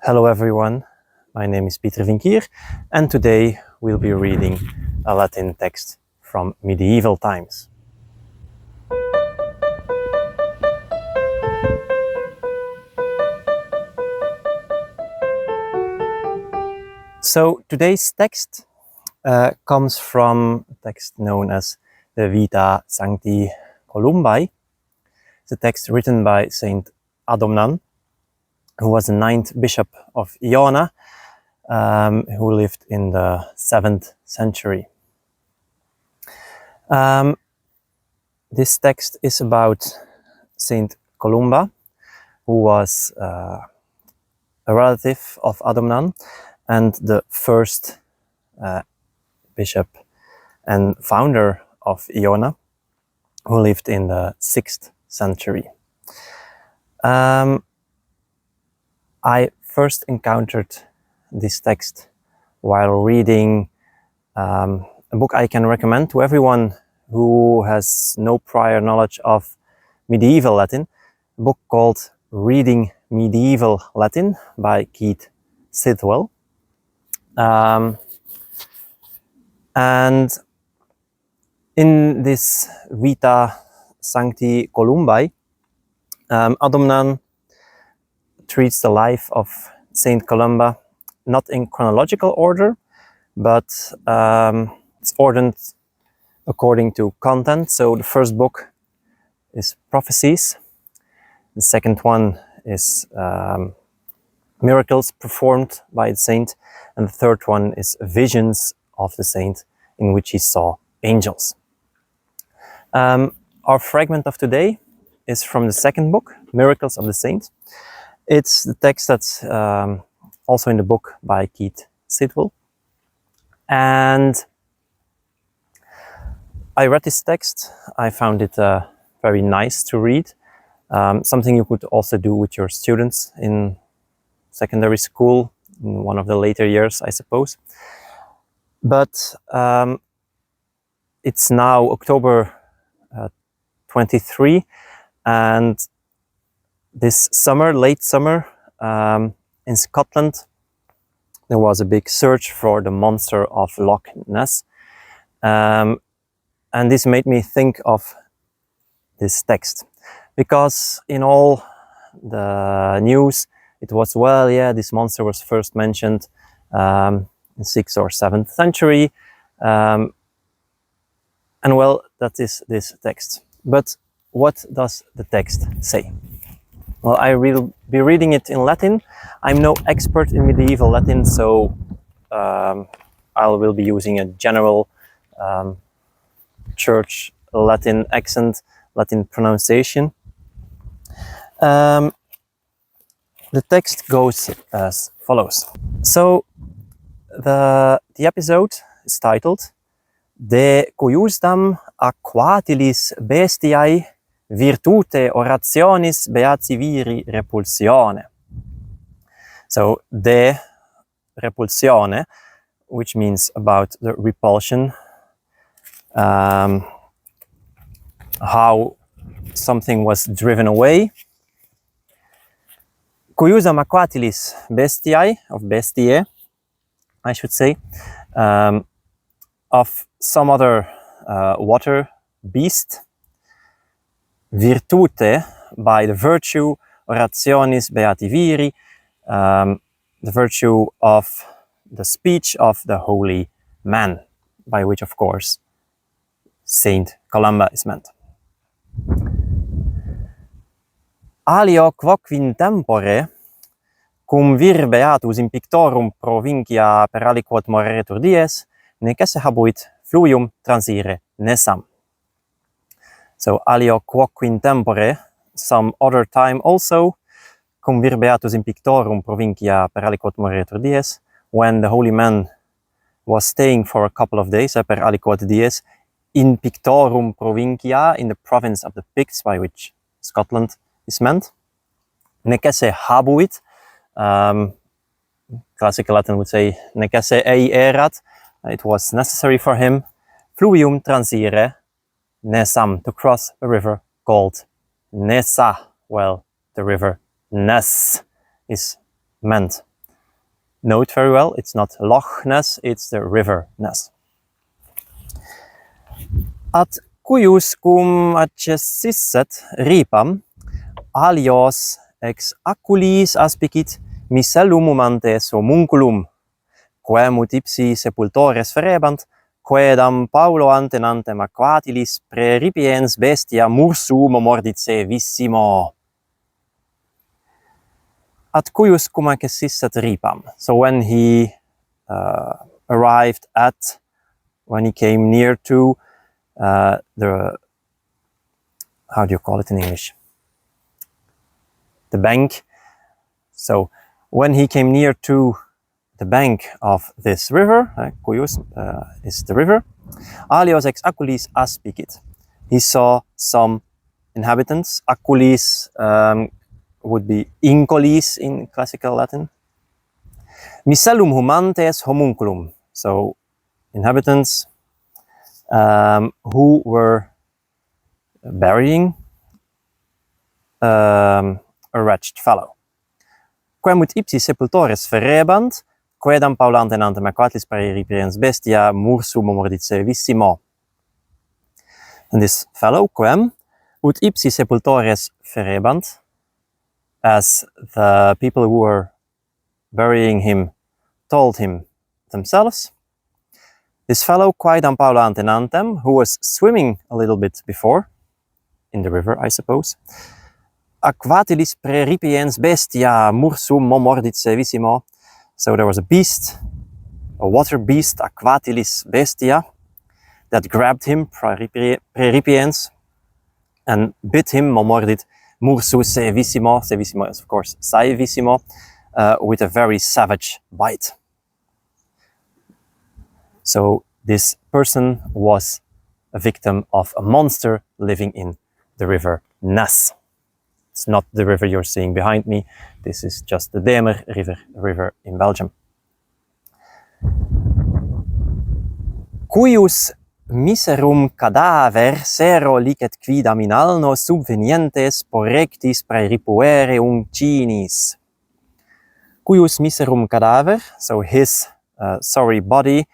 Hello everyone, my name is Pieter Vynckier and today we'll be reading a Latin text from medieval times. So today's text comes from a text known as the Vīta Sanctī Columbae. It's a text written by Saint Adomnan, who was the 9th bishop of Iona, who lived in the 7th century. This text is about Saint Columba, who was a relative of Adomnan and the first bishop and founder of Iona, who lived in the 6th century. I first encountered this text while reading a book I can recommend to everyone who has no prior knowledge of medieval Latin, a book called Reading Medieval Latin by Keith Sidwell. And in this Vīta Sanctī Columbae, Adomnan treats the life of Saint Columba not in chronological order, but it's ordered according to content. So the first book is Prophecies, the second one is Miracles performed by the saint, and the third one is Visions of the saint, in which he saw angels. Our fragment of today is from the second book, Miracles of the Saint. It's the text that's also in the book by Keith Sidwell. And I read this text. I found it very nice to read. Something you could also do with your students in secondary school, in one of the later years, I suppose. But it's now October 23, and this summer, late summer, in Scotland, there was a big search for the monster of Loch Ness. And this made me think of this text, because in all the news, it was, well, yeah, this monster was first mentioned in 6th or 7th century. And well, that is this text. But what does the text say? Well, I will be reading it in Latin. I'm no expert in medieval Latin, so I will be using a general church Latin accent, Latin pronunciation. The text goes as follows. So the episode is titled De cuiusdam aquatilis bestiae virtute orationis beati viri repulsione. So de repulsione, which means about the repulsion, how something was driven away. Cuiusdam aquatilis bestiae, of bestiae, I should say, of some other water beast, virtute, by the virtue, orationis beati viri, the virtue of the speech of the holy man, by which, of course, Saint Columba is meant. Alio quoquin tempore, cum vir beatus in pictorum provincia per aliquot moreretur dies, necesse habuit fluvium transire Nessam. So alio quoquin tempore, some other time also, cum vir beatus in pictorum provincia per aliquot moreretur dies, when the holy man was staying for a couple of days, per aliquot dies, in pictorum provincia, in the province of the Picts, by which Scotland is meant. Necesse habuit, classical Latin would say, necesse ei erat, it was necessary for him, fluvium transire Nessam, to cross a river called Nessa. Well, the river Ness is meant. Note very well, it's not Loch Ness, it's the river Ness. At cuius cum accessisset ripam, alios ex aculis aspicit misellum humantes homunculum, quemut ipsi sepultores ferebant, quaedam Paulo antenantem aquatilis preripiens bestia mursum mordice vissimo. At cuius cum accessisset ripam. So when he arrived at, when he came near to the, how do you call it in English? The bank. So when he came near to the bank of this river, cuius is the river, alios ex aculis aspicit. He saw some inhabitants. Aculis would be incolis in classical Latin. Misellum humantes homunculum. So inhabitants who were burying a wretched fellow. Quemut ipsi sepultores ferebant, quaedam Paula antenantem aquatilis preripiens bestia mursum mordice vissimo. And this fellow, quem, ut ipsi sepultores ferebant, as the people who were burying him told him themselves, this fellow, quaedam Paula antenantem, who was swimming a little bit before, in the river, I suppose, aquatilis preripiens bestia mursum mordice vissimo. So there was a beast, a water beast, aquatilis bestia, that grabbed him, preripiens, and bit him, mordit, mursu se vissimo is of course sai vissimo, with a very savage bite. So this person was a victim of a monster living in the river Ness. It's not the river you're seeing behind me. This is just the Demer river in Belgium. Cuius miserum cadaver sero licet quidam in alno subvenientes porrectis praeripuere uncinis. Cuius miserum cadaver, so his sorry body,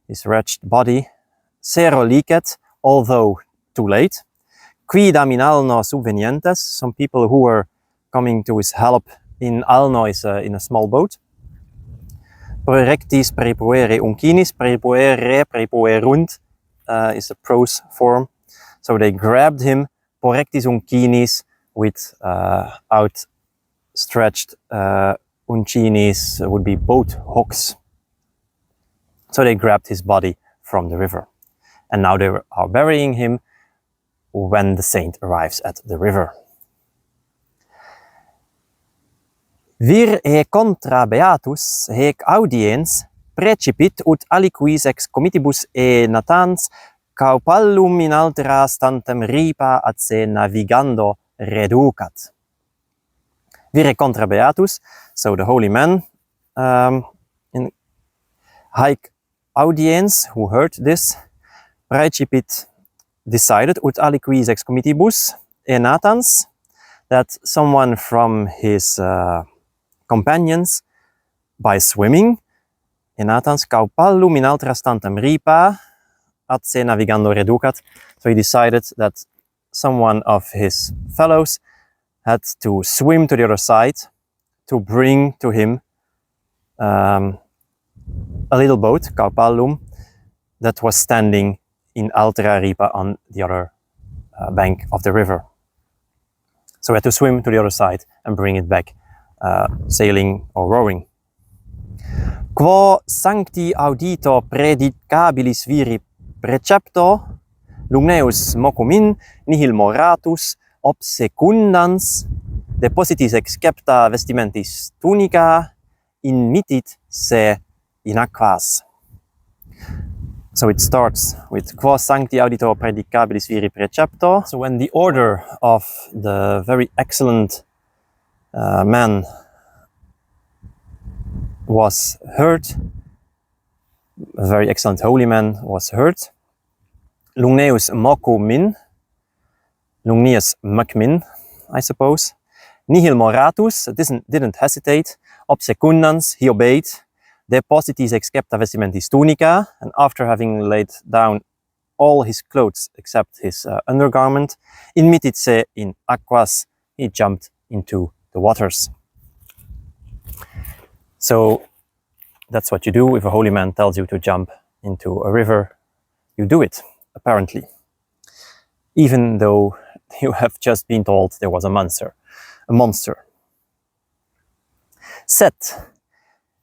his wretched body, sero licet, although too late, quidam in alno subvenientes, some people who were coming to his help in alno is in a small boat. Prorectis praeripuere uncinis, praeripuerunt is the prose form. So they grabbed him, prorectis uncinis, with outstretched uncinis would be boat hooks. So they grabbed his body from the river. And now they are burying him when the saint arrives at the river. Vir e contra beatus hec audiens precipit ut aliquis ex comitibus e natans caupallum in altera stantem ripa ad se navigando reducat. Vir e contra beatus, so the holy man in haec audiens, who heard this, precipit, decided ut aliquis ex comitibus e natans, that someone from his companions, by swimming, in natans caupallum in altera stantem ripa ad se navigando reducat. So he decided that someone of his fellows had to swim to the other side to bring to him a little boat, caupallum, that was standing in altera ripa on the other bank of the river. So we had to swim to the other side and bring it back, sailing or rowing. Quo sancti audito predicabilis viri precepto, lugneus mocumin nihil moratus obsecundans depositis excepta vestimentis tunica inmitit se in aquas. So it starts with quo sancti audito predicabilis viri precepto. So when the order of the very excellent man was heard, a very excellent holy man was heard, lugneus mocumin, lugneus macmin, I suppose, nihil moratus, didn't hesitate, obsecundans, he obeyed, depositis excepta vestimentis tunica, and after having laid down all his clothes except his undergarment, immittit se in aquas, he jumped into the waters. So that's what you do if a holy man tells you to jump into a river. You do it, apparently, even though you have just been told there was a monster. Set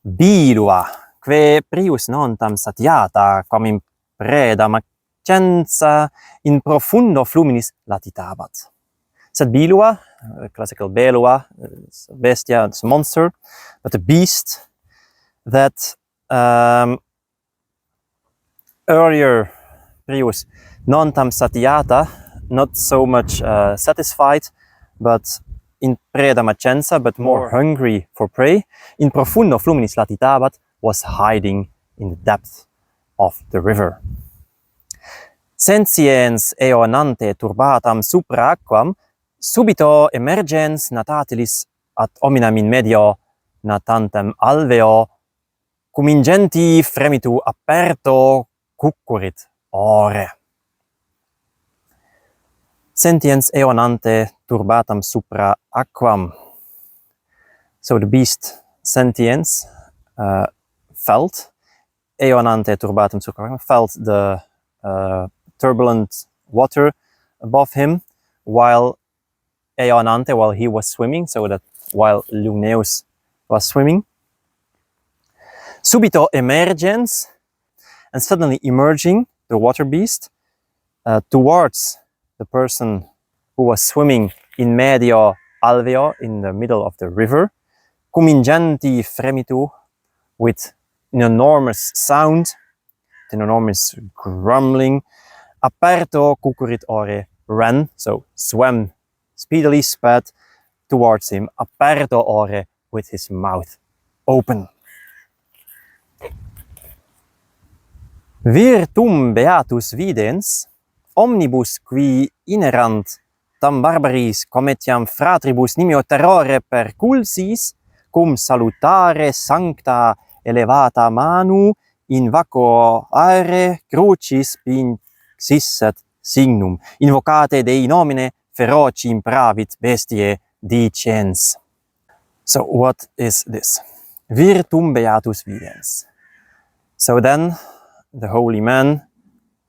bilua, que prius non tam satiata, quam in preda macenza in profundo fluminis latitabat. Set bilua, classical belua, it's a bestia, it's a monster, but a beast that earlier prius non tam satiata, not so much satisfied, but in preda macenza, but more hungry for prey, in profundo fluminis latitabat, was hiding in the depth of the river. Sentiens eonante turbatam supra aquam, subito emergens natatilis ad hominam in medio natantem alveo, cum ingenti fremitu aperto cucurit ore. Sentiens eonante turbatam supra aquam. So the beast sentiens felt, eonante turbatam supra aquam, felt the turbulent water above him, while eonante, while he was swimming, so that while Luneus was swimming. Subito emergens, and suddenly emerging, the water beast, towards the person who was swimming in medio alveo, in the middle of the river, cum ingenti fremitu, with an enormous sound, an enormous grumbling, aperto cucurit ore, ran, so swam, speedily sped towards him, aperto ore, with his mouth open. Virtum beatus videns, omnibus qui inerant tam barbaris cometiam fratribus nimio terrore perculsis, cum salutare sancta elevata manu in vacuo aere crucis pinxisset signum, invocate Dei nomine feroci impravit bestie dicens. So what is this? Virtum beatus videns. So then the holy man,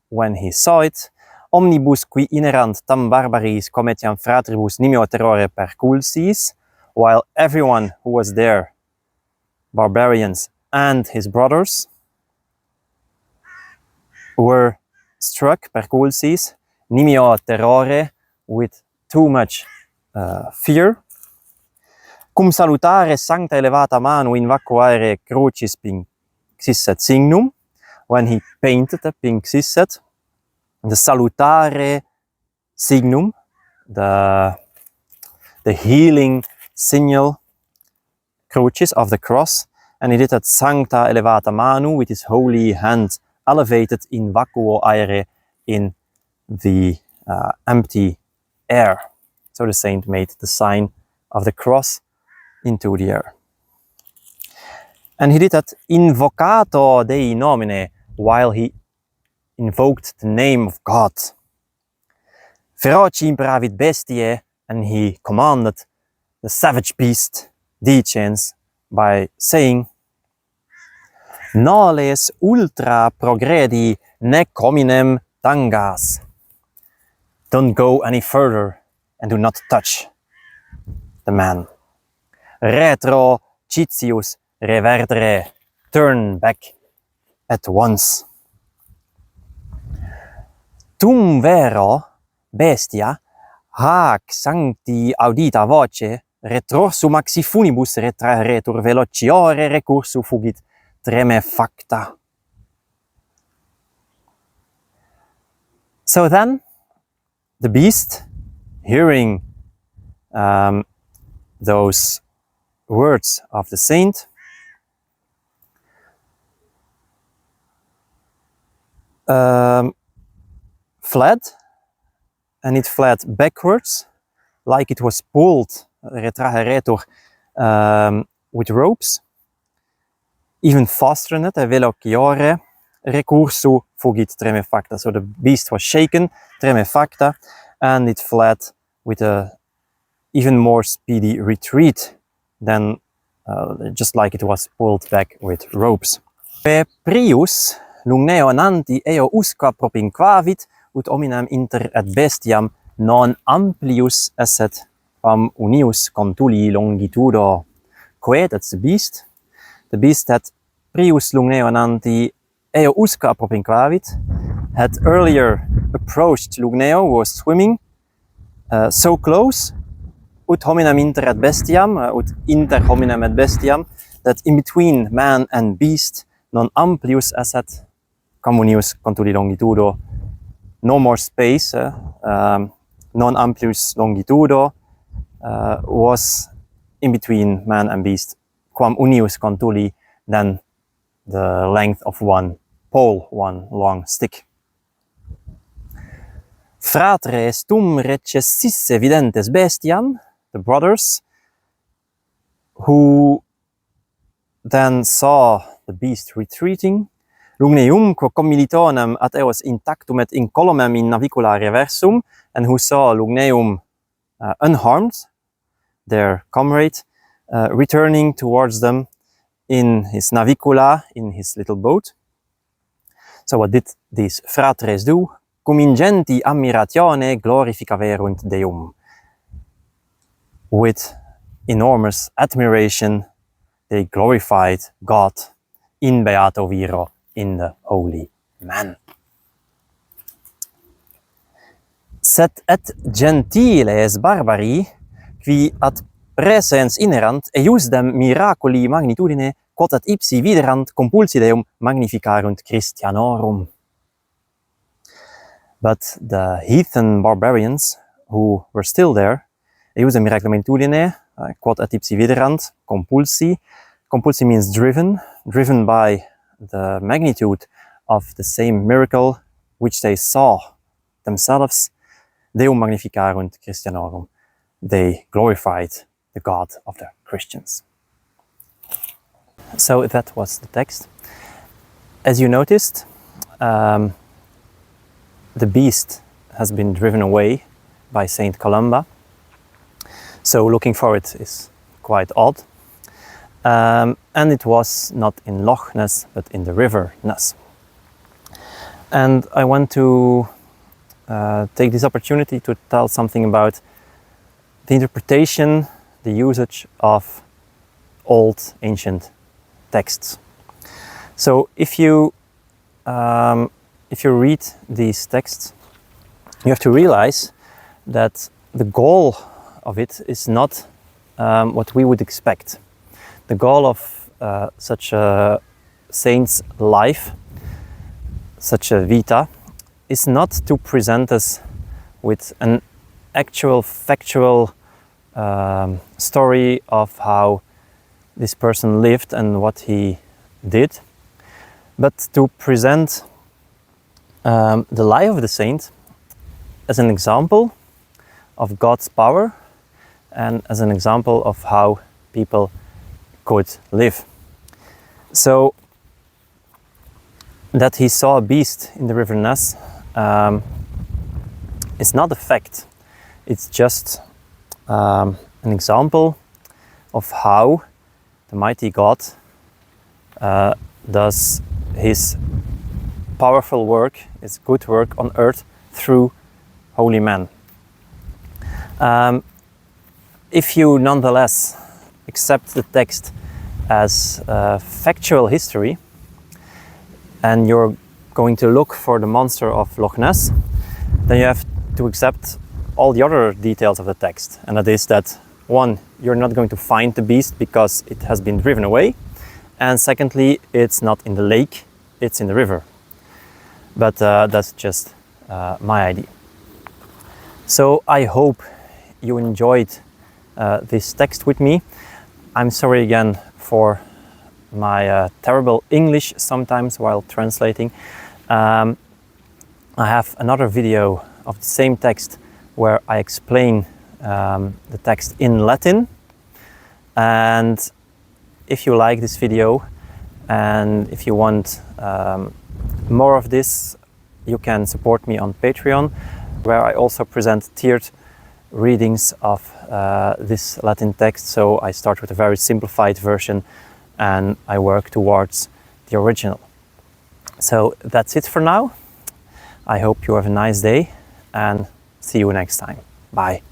when he saw it, omnibus qui inerant tam barbaris cometiam fratribus nimio terrore perculsis, while everyone who was there, barbarians and his brothers, were struck, perculsis, nimio terrore, with too much fear, cum salutare sancta elevata manu in vacuare crucis pinxisset signum, when he painted the pinxisset, the salutare signum, the healing signal, crucis of the cross, and he did that sancta elevata manu, with his holy hand elevated in vacuo aere, in the empty air. So the saint made the sign of the cross into the air. And he did that invocato Dei nomine, while he invoked the name of God. Feroci imperavit bestie, and he commanded the savage beast, dicens, by saying, Noles ultra progredi nec hominem tangas. Don't go any further and do not touch the man. Retro citius reverdere, turn back at once. Tum vero bestia hac sancti audita voce retrorsu maxi funibus retraheretur velociore recursu fugit tremefacta. So then the beast, hearing those words of the saint, fled, and it fled backwards, like it was pulled, retraheretur, with ropes, even faster than that, velociore recursu fugit tremefacta. So the beast was shaken, tremefacta, and it fled with a even more speedy retreat than just like it was pulled back with ropes. Prius lungneo nanti eo usca propinquavit ut hominem inter et bestiam non amplius esset quam unius contuli longitudo. Quae, that's the beast. The beast that Prius lungneo nanti eo usca propinquavit had earlier approached Lungneo, who was swimming so close, ut hominem inter et bestiam, ut inter hominem et bestiam, that in between man and beast non amplius esset communius contuli longitudo, no more space, non amplius longitudo was in between man and beast, quam unius contuli, than the length of one pole, one long stick. Fratres tum recessisse videntes bestiam, the brothers, who then saw the beast retreating, lugneumque commilitonem at eos intactum et incolumem in navicula reversum, and who saw Lugneum unharmed, their comrade, returning towards them in his navicula, in his little boat. So what did these fratres do? Cum ingenti admiratione glorificaverunt Deum. With enormous admiration, they glorified God in Beato Viro, in the holy man. Sed et gentiles barbari, qui ad presens inerant, eiusdem miraculi magnitudine, quod ad ipsi viderant compulsi Deum magnificarunt Christianorum. But the heathen barbarians who were still there, eiusdem miraculi magnitudine, quod ad ipsi viderant, compulsi. Compulsi means driven by the magnitude of the same miracle which they saw themselves. Deum magnificarunt Christianorum. They glorified the God of the Christians. So that was the text. As you noticed, the beast has been driven away by Saint Columba. So looking for it is quite odd. And it was not in Loch Ness, but in the river Ness. And I want to take this opportunity to tell something about the interpretation, the usage of old ancient texts. So if you read these texts, you have to realize that the goal of it is not what we would expect. The goal of such a saint's life, such a Vīta, is not to present us with an actual factual story of how this person lived and what he did, but to present the life of the saint as an example of God's power and as an example of how people could live. So that he saw a beast in the river Ness is not a fact. It's just an example of how the mighty God does his powerful work, his good work on earth through holy men. If you nonetheless accept the text as factual history, and you're going to look for the monster of Loch Ness, then you have to accept all the other details of the text. And that is that, one, you're not going to find the beast because it has been driven away. And secondly, it's not in the lake, it's in the river. But that's just my idea. So I hope you enjoyed this text with me. I'm sorry again for my terrible English sometimes while translating. I have another video of the same text where I explain the text in Latin. And if you like this video, And if you want more of this, you can support me on Patreon, where I also present tiered readings of this Latin text. So I start with a very simplified version and I work towards the original. So that's it for now. I hope you have a nice day and see you next time. Bye.